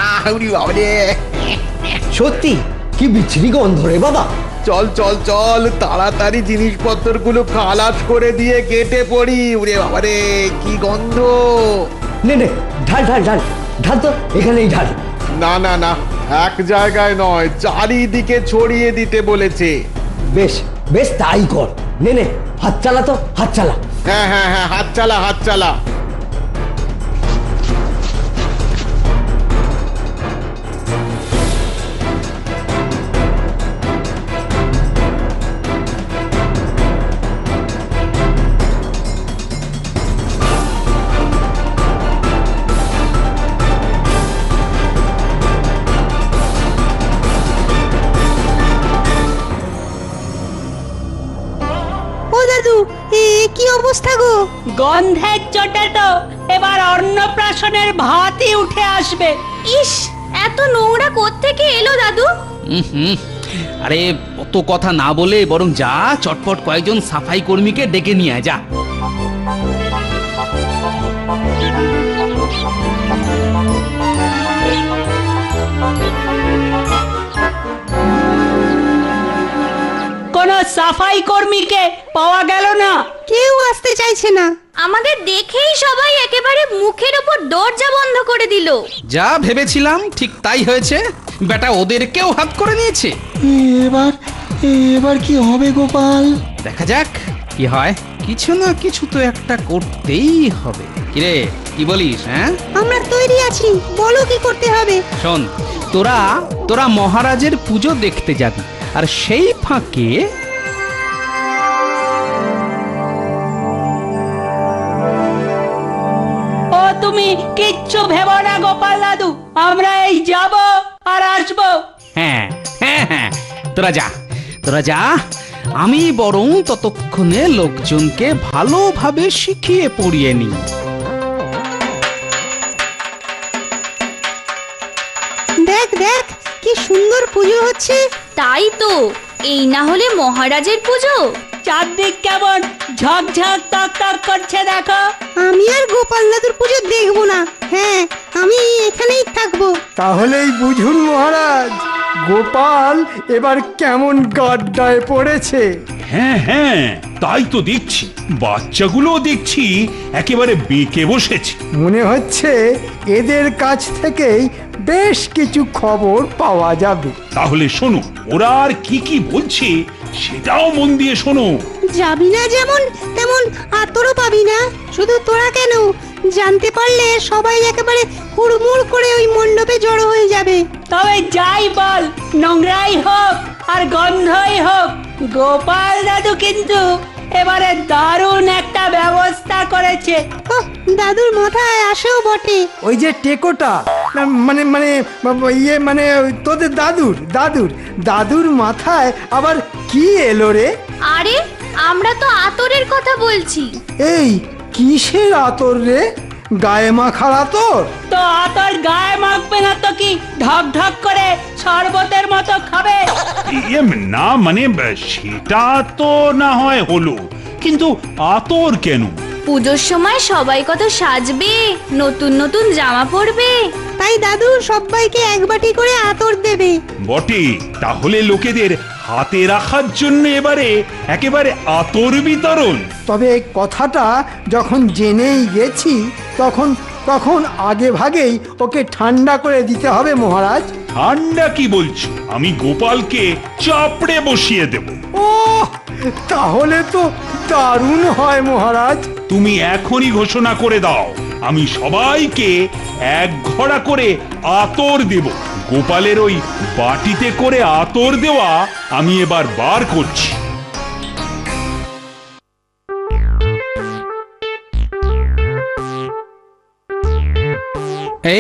সত্যি কি বিচ্ছিরি গন্ধ রে বাবা। চল চল চল, তাড়াতাড়ি জিনিসপত্রগুলো খালাস করে দিয়ে কেটে পড়ি। উরে বাবারে কি গন্ধ! নে নে, ঢাল ঢাল ঢাল ঢাল, তো এখানেই ঢাল। না না না, এক জায়গায় নয়, চারিদিকে ছড়িয়ে দিতে বলেছে। বেশ বেশ, তাই কর। নে নে, হাত চালা তো, হাত চালা। হ্যাঁ হ্যাঁ হ্যাঁ, হাত চালা, হাত চালা। কি অবস্থা গো? গন্ধের চোটে তো এবার অন্নপ্রাশনের ভাতই উঠে আসবে। ইস, এত নোংরা কোত্থেকে এলো দাদু? আরে অত কথা না বলে বরং যা চটপট কয়েকজন সাফাই কর্মীকে ডেকে নিয়ে আয়, যা। কোন সাফাই কর্মীকে পাওয়া গেল না। কেউ আসতে চাইছে না। আমাদের দেখেই সবাই একেবারে মুখের উপর দরজা বন্ধ করে দিল। যা ভেবেছিলাম ঠিক তাই হয়েছে, বেটা ওদেরকেও হাত করে নিয়েছে। এবার কি হবে গোপাল? দেখা যাক কি হয়, কিছু না কিছু তো একটা করতেই হবে। কিরে, কি বলিস? হ্যাঁ, আমরা তৈরি আছি, বলো কি করতে হবে। শোন, তোরা মহারাজের পুজো দেখতে যাবি, আর সেই ফাঁকে ও তুমি কিচ্ছু ভেবো না গোপাল দাদু, আমরা এই যাব আর আসবো। হ্যাঁ হ্যাঁ হ্যাঁ, তোরা যা, আমি বরং ততক্ষণে লোকজনকে ভালোভাবে শিখিয়ে পড়িয়ে নিই। দেখ দেখ, কি সুন্দর পুজো হচ্ছে। তাই তো, এই না হলে মহারাজের পুজো। চারদিক কেমন ঝকঝক তকতক করছে দেখো। আমি আর গোপাল দাদুর পুজো দেখবো না। হ্যাঁ, আমি এখানেই থাকবো। তাহলেই বুঝুন মহারাজ, গোপাল এবার কেমন গাড্ডায় পড়েছে। হ্যাঁ হ্যাঁ, তাই তো দেখছি, বাচ্চাগুলো দেখছি একেবারে বেঁকে বসেছে। মনে হচ্ছে এদের কাছ থেকেই বেশ কিছু খবর পাওয়া যাবে। তাহলে শোনো, ওরা আর কি কি বলছে সেটাও মন দিয়ে শোনো। যাবি না যেমন তেমন আতরও পাবি না। শুধু তোরা কেন, জানতে পারলে সবাই একেবারে হুড়মুড় করে ওই মণ্ডপে জড়ো হয়ে যাবে। তবে যাই বল, নোংরাই হোক আর গন্ধই হোক, গোপাল দাদু কিন্তু এবারে দারুণ একটা ব্যবস্থা করেছে। দাদুর মাথায় আসেও বটে। ওই যে টেকোটা, মানে মানে ইয়ে মানে তোদের দাদুর মাথায় আবার কি এলো রে? আরে আমরা তো আতরের কথা বলছি। এই কিসের আতর রে? গায়ে মাখার আতর? তো আতর গায়ে মাখবে না তো কি ঢক ঢক করে শরবতের মতো খাবে? না মানে সেটা তো না হয় হলো, কিন্তু আতর কেন? পুজোর সময় সবাই কত সাজবে, নতুন নতুন জামা পরবে, তাই দাদু সবাইকে এক বাটি করে আতর দেবে। বটে, তাহলে লোকেদের হাতে রাখার জন্য একেবারে আতর বিতরণ। তবে এই কথাটা যখন জেনেই গেছি তখন আগে ভাগেই ওকে ঠান্ডা করে দিতে হবে মহারাজ। ঠান্ডা কি বলছো? আমি গোপালকে চাপড়ে বসিয়ে দেব। ও তাহলে তো দারুণ হয় মহারাজ। তুমি এখনই ঘোষণা করে দাও, আমি সবাইকে এক ঘড়া করে আতর দেব। গোপালের ওই বাটিতে করে আতর দেওয়া আমি এবার বার করছি।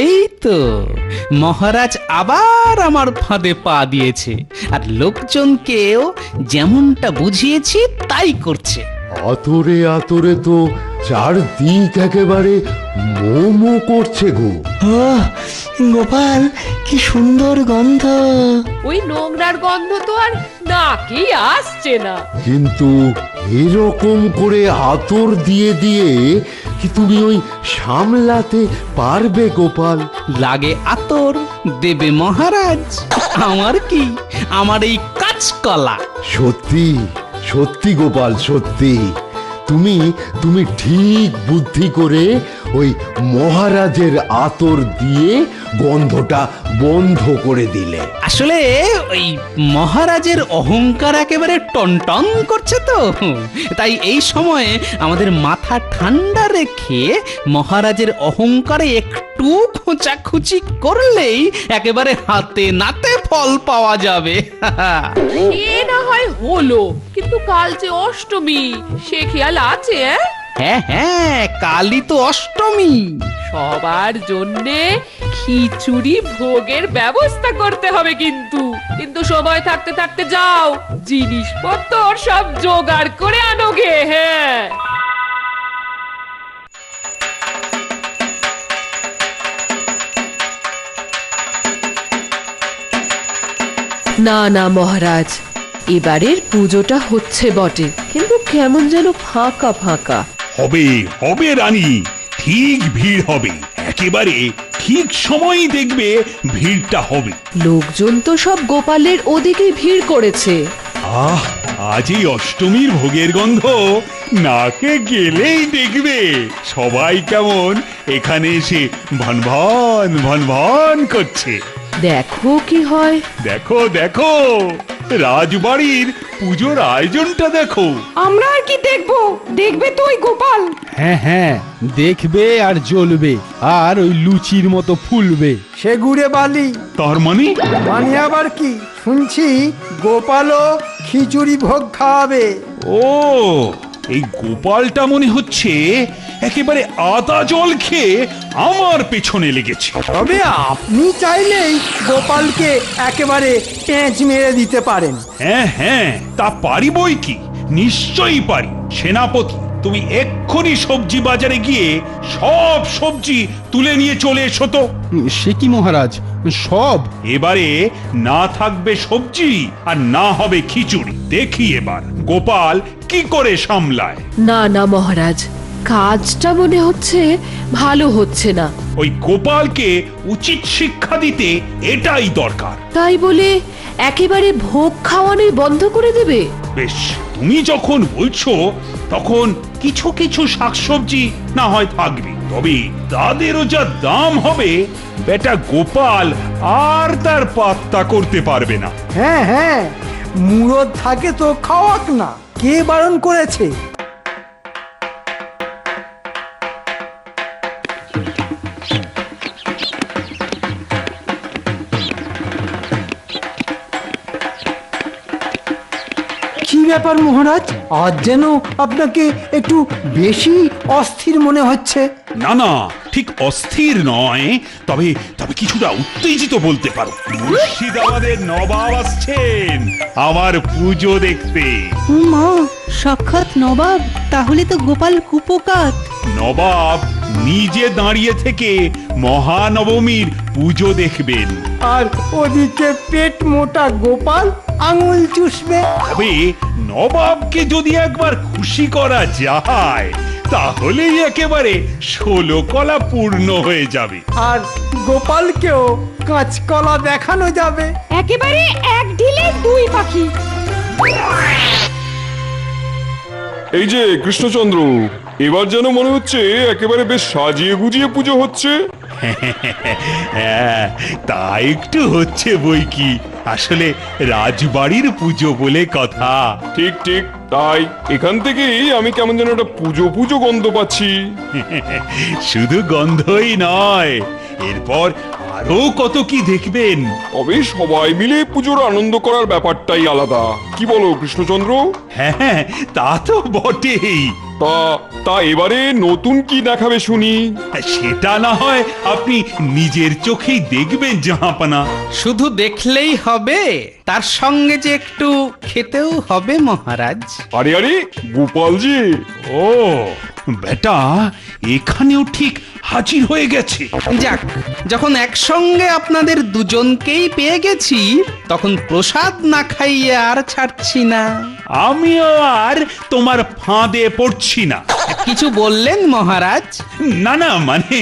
এই তো মহারাজ আবার আমার ফাঁদে পা দিয়েছে, আর লোকজনকেও যেমনটা বুঝিয়েছি তাই করছে। আতরে আতরে তো চারদিক একেবারে মোমো করছে গো। গোপাল কি সুন্দর গন্ধ। ওই নোংরার গন্ধ তো আর নাকি আসছে না। কিন্তু এরকম করে আতর দিয়ে দিয়ে কি তুমি ওই সামলাতে পারবে গোপাল? লাগে আতর দেবে মহারাজ, আমার কি, আমার এই কাঁচকলা। সত্যি সত্যি গোপাল, সত্যি তুমি ঠিক বুদ্ধি করে ওই মহারাজের আতর দিয়ে গন্ধটা বন্ধ করে দিলে। আসলে ওই মহারাজের অহংকার একেবারে টনটন করছে তো, তাই এই সময়ে আমাদের মাথা ঠান্ডা রেখে মহারাজের অহংকারে একটু খোঁচাখুচি করলেই একেবারে হাতে নাতে ফল পাওয়া যাবে। এ না হয় হলো, কিন্তু কাল যে অষ্টমী, সে খেয়াল আছে? হ্যাঁ হ্যাঁ, কালই তো অষ্টমী। সবার জন্যে খিচুড়ি ভোগের ব্যবস্থা করতে হবে, কিন্তু সময় থাকতে থাকতে যাও, জিনিসপত্র সব জোগাড় করে আনোগে। হ্যাঁ, না না মহারাজ, এবারের পুজোটা হচ্ছে বটে, কিন্তু কেমন যেন ফাঁকা ফাঁকা। হবে হবে রানী, ঠিক ভিড় হবে, একেবারে ঠিক সময়ই দেখবে ভিড়টা হবে। লোকজন তো সব গোপালের ওদিকে ভিড় করেছে। আহ, আজ এই অষ্টমীর ভোগের গন্ধ নাকে গেলেই দেখবে সবাই কেমন এখানে এসে ভন ভন ভন ভন করছে। দেখো কি হয়। দেখো দেখো, রাজবাড়ির পুজোর আয়োজনটা দেখো। আমরা আর কি দেখবো, দেখবে তো ওই গোপাল। হ্যাঁ হ্যাঁ, দেখবে আর জ্বলবে, আর ওই লুচির মতো ফুলবে। সে গুড়ে বালি। তার মানে আবার কি শুনছি গোপালও খিচুড়ি ভোগ খাওয়াবে। ও, এই গোপালটা মনে হচ্ছে একেবারে আদা জল খেয়ে আমার পেছনে লেগেছে। তবে আপনি চাইলেই গোপালকে একেবারে পেঁচ মেরে দিতে পারেন। হ্যাঁ হ্যাঁ, তা পারি বই কি, নিশ্চয়ই পারি। সেনাপতি, তুমি এক্ষুনি সবজি বাজারে গিয়ে সব সবজি তুলে নিয়ে চলে এসো তো। সে কি মহারাজ, সব? এবারে না থাকবে সবজি আর না হবে খিচুড়ি। দেখি এবার গোপাল কি করে সামলায়। না না মহারাজ, কাজটা মনে হচ্ছে ভালো হচ্ছে না। ওই গোপালকে উচিত শিক্ষা দিতে এটাই দরকার। তাই বলে একেবারে ভোগ খাওয়ানোই বন্ধ করে দেবে? বেশ, তুমি যখন বলছো তখন কিছু কিছু শাকসবজি না হয় থাকবে, তবে তাদেরও যা দাম হবে বেটা গোপাল আর তার পাত্তা করতে পারবে না। হ্যাঁ হ্যাঁ, মুরদ থাকে তো খাওয়াক না, কে বারণ করেছে? ব্যাপার মহারাজ, আজ যেন আপনাকে একটু বেশি অস্থির মনে হচ্ছে। না না, ঠিক অস্থির নয়, তবে তবে কিছুটা উত্তেজিত বলতে পারো। মুর্শিদাবাদের নবাব আসছেন আমার পুজো দেখতে। মা, সাক্ষাৎ নবাব, তাহলে তো গোপাল কুপোকাত। নবাব নিজে দাঁড়িয়ে থেকে মহানবমীর পুজো দেখবেন। আর ওদিকে পেট মোটা গোপাল আঙুল চুষবে। তবে নবাবকে যদি একবার খুশি করা যায় তাহলেই একেবারে 16 কলা পূর্ণ হয়ে যাবে। আর গোপালকেও কাঁচকলা দেখানো যাবে। একেবারে এক ঢিলে দুই পাখি। এই যে কৃষ্ণচন্দ্র, এবার যেন মনে হচ্ছে একেবারে বেশ সাজিয়ে গুজিয়ে পুজো হচ্ছে। হ্যাঁ, তা একটু হচ্ছে বই কি, আসলে রাজবাড়ির পুজো বলে কথা। ঠিক ঠিক, তাই এখান থেকেই আমি কেমন যেন একটা পুজো পুজো গন্ধ পাচ্ছি। শুধু গন্ধই নয়, এরপর আরো কত কি দেখবেন। তবে সবাই মিলে পুজোর আনন্দ করার ব্যাপারটাই আলাদা, কি বলো কৃষ্ণচন্দ্র? হ্যাঁ, তা তো বটেই। তা এবারে নতুন কি দেখাবে শুনি? সেটা না হয় আপনি নিজের চোখেই দেখবেন জাহাপানা। শুধু দেখলেই হবে, তার সঙ্গে যে একটু খেতেও হবে মহারাজ। আরে আরে গোপালজি! ও বেটা, এখানেও ঠিক হাজির হয়ে গেছে। যাক, যখন একসঙ্গে আপনাদের দুজনকেই পেয়ে গেছি, তখন প্রসাদ না খাইয়ে আর ছাড়ছি না। আমিও আর তোমার ফাঁদে পড়ছি না। কিছু বললেন মহারাজ? না না, মানে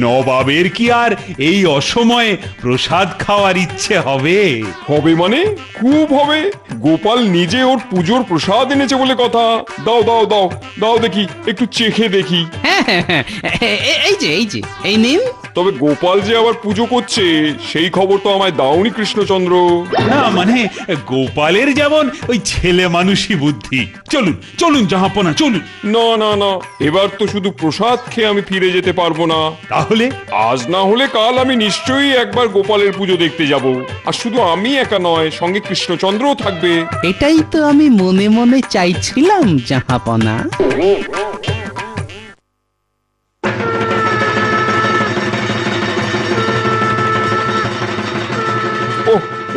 নবাবের কি আর এই অসময়ে প্রসাদ খাওয়ার ইচ্ছে হবে? হবে মানে খুব হবে। গোপাল নিজে ওর পুজোর প্রসাদ এনেছে বলে কথা। দাও দাও দাও দাও দেখি, একটু চেখে দেখি। হ্যাঁ, এই যে এই নিন। তবে গোপাল যে আবার পুজো করছে সেই খবর তো আমায় দাওনি কৃষ্ণচন্দ্র। না মানে গোপালের যেমন ওই ছেলে মানুষই বুদ্ধি। চলুন চলুন জাহাপনা, চলুন। না না না, এবার তো শুধু প্রসাদ খেয়ে আমি ফিরে যেতে পারবো না। তাহলে আজ না হলে কাল আমি নিশ্চয়ই একবার গোপালের পুজো দেখতে যাব। আর শুধু আমি একা নয়, সঙ্গে কৃষ্ণচন্দ্রও থাকবে। এটাই তো আমি মনে মনে চাইছিলাম জাহাপনা।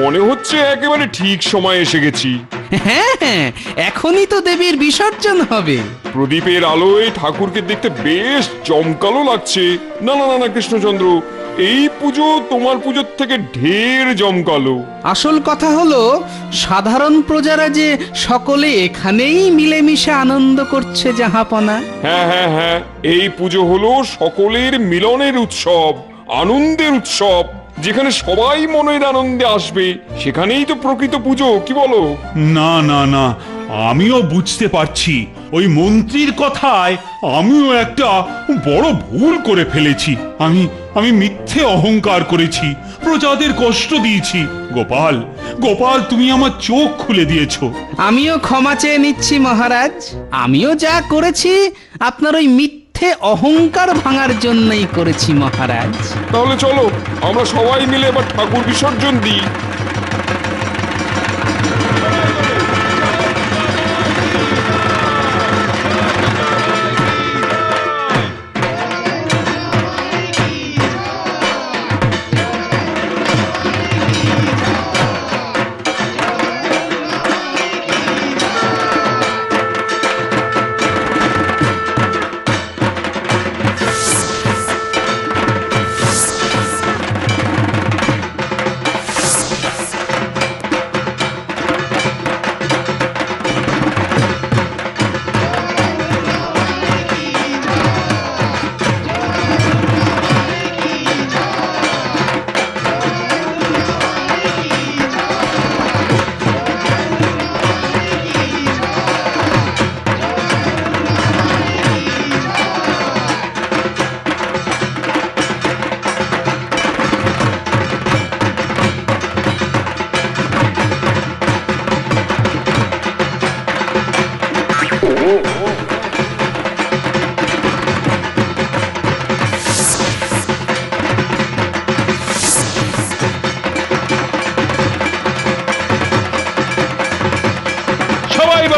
মনে হচ্ছে একেবারে ঠিক সময় এসে গেছি। হ্যাঁ, এখনই তো দেবীর বিসর্জন হবে। প্রদীপের আলোয় ঠাকুরকে দেখতে বেশ জমকালো লাগছে। না না না না কৃষ্ণচন্দ্র, এই পুজো তোমার পুজোর থেকে ঢের জমকালো। আসল কথা হলো, সাধারণ প্রজারা যে সকলে এখানেই মিলেমিশে আনন্দ করছে জাহাপনা। হ্যাঁ হ্যাঁ হ্যাঁ, এই পুজো হলো সকলের মিলনের উৎসব, আনন্দের উৎসব। যেখানে সবাই মনের আনন্দে আসবে সেখানেই তো প্রকৃত পুজো, কি বলো? না না না, আমিও বুঝতে পারছি ওই মন্ত্রীর কথায় আমিও একটা বড় ভুল করে ফেলেছি। আমি মিথ্যে অহংকার করেছি, প্রজাদের কষ্ট দিয়েছি। গোপাল গোপাল, তুমি আমার চোখ খুলে দিয়েছো। আমিও ক্ষমা চেয়ে নিচ্ছি মহারাজ। আমিও যা করেছি আপনার ওই মিথ্যে অহংকার ভাঙার জন্যই করেছি মহারাজ। তাহলে চলো আমরা সবাই মিলে এবার ঠাকুর বিসর্জন দিই।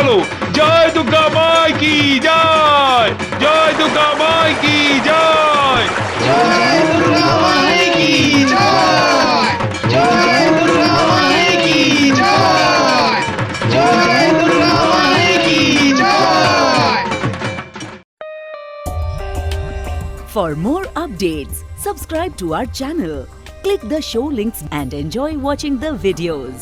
চলো জয় দুর্গা মাই কি জয়, জয় দুর্গা মাই কি জয়, জয় দুর্গা মাই কি জয়, জয় দুর্গা মাই কি জয়, জয় দুর্গা মাই কি জয়। For more updates, subscribe to our channel, click the show links and enjoy watching the videos.